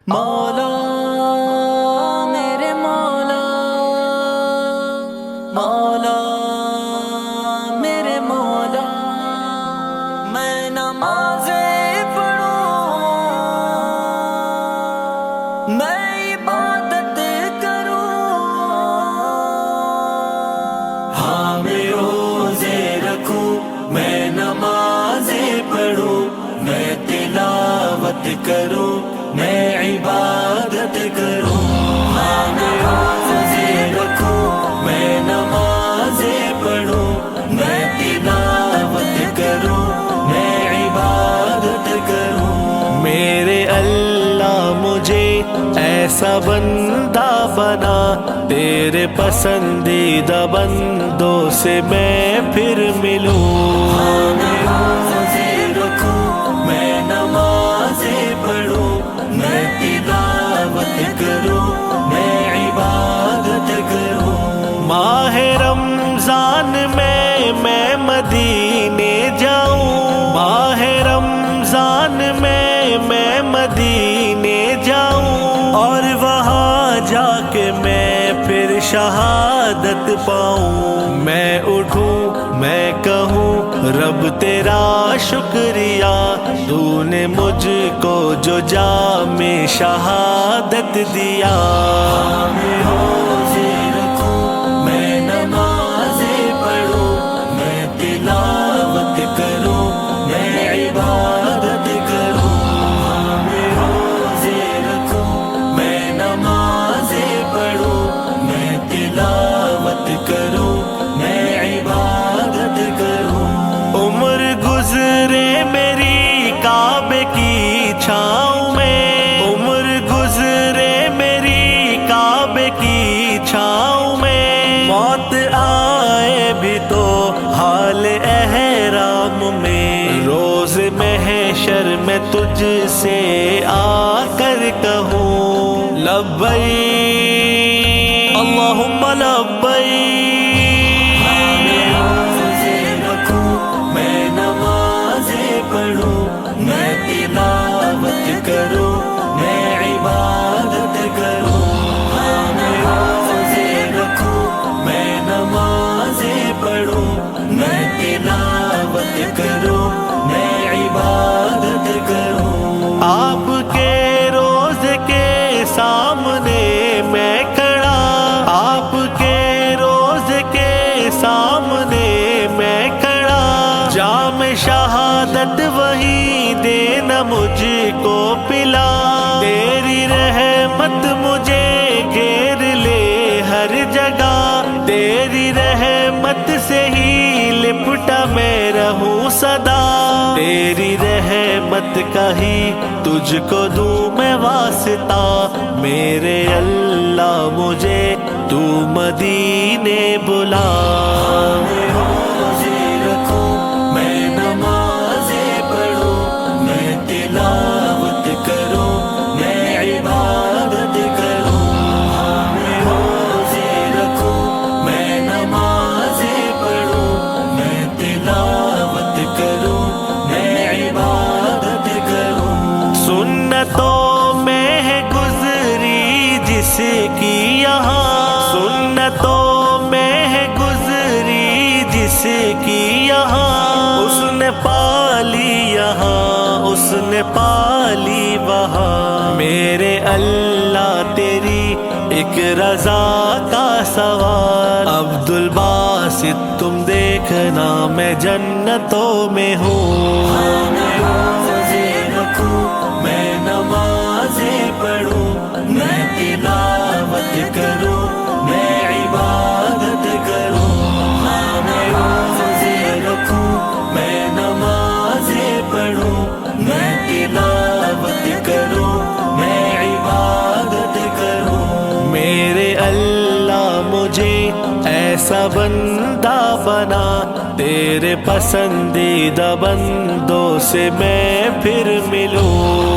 مولا میرے مولا، مولا میرے مولا، میں نمازیں پڑھوں، میں عبادت کروں، ہاں میں روزے رکھوں، میں نمازیں پڑھوں، میں تلاوت کروں، میں عبادت کروں، ہاں میں روزے رکھوں، میں نمازیں پڑھوں، میں تلاوت کروں، میں عبادت کروں۔ میرے اللہ مجھے ایسا بندہ بنا، تیرے پسندیدہ بندوں سے میں پھر ملوں۔ ہاں میں روزے رکھوں، میں نمازیں پڑھوں، میں تلاوت کروں، میں عبادت کروں۔ ماہ رمضان میں مدینے جاؤں، ماہ رمضان میں مدینے جاؤں، اور وہاں جا کے میں پھر شہادت پاؤں۔ میں اٹھوں میں کہوں رب تیرا شکریہ، تو نے مجھ کو جو جام شہادت دیا۔ میں روزے رکھوں، میں نمازیں پڑھوں، میں تلاوت کروں، میں عبادت کروں۔ میں روزے رکھوں، میں نمازیں پڑھوں، میں تلاوت کروں، میں عبادت کروں۔ عمر گزرے میری کعبے کی چھاؤں میں، عمر گزرے میری کعبے کی چھاؤں میں، موت آئے بھی تو حال احرام میں، روز محشر میں تجھ سے آ کر کہوں لبیک اللہم لبیک۔ پڑھوں، میں تلاوت کروں، میں عبادت کروں، ہاں میں روزے رکھوں، میں نمازیں پڑھوں، میں تلاوت کروں، میں عبادت کروں۔ آپ کے روزے کے سامنے میں کھڑا، آپ کے روزے کے سامنے میں کھڑا، جام شہادت وہی دینا مجھ کو پلا، تیری رحمت مجھے گھیر لے ہر جگہ، تیری رحمت سے ہی لپٹا میں رہوں صدا، تیری رحمت کا ہی تجھ کو دوں میں واسطہ، میرے اللہ مجھے تو مدینے بلا۔ میں روزے رکھوں، میں نمازیں پڑھوں، میں تلاوت کروں، میں عبادت کروں، میں روزے رکھوں، میں نمازیں پڑھوں، میں تلاوت کروں، میں عبادت کروں۔ سنتوں میں ہے گزری جس کی یہاں، سنتوں میں ہے گزری جس کی یہاں، اس نے پالی یہاں، اس نے پالی وہاں، میرے اللہ تیری ایک رضا کا سوال، عبد الباسط تم دیکھنا میں جنتوں میں ہوں۔ میں روزے رکھوں، میں نمازیں پڑھوں، میں تلاوت کروں، میں عبادت کروں، ہاں میں روزے رکھوں، میں نمازیں پڑھوں، میں تلاوت کروں، میں عبادت کروں۔ میرے اللہ مجھے ایسا بندہ بنا، تیرے پسندیدہ بندوں سے میں پھر ملوں۔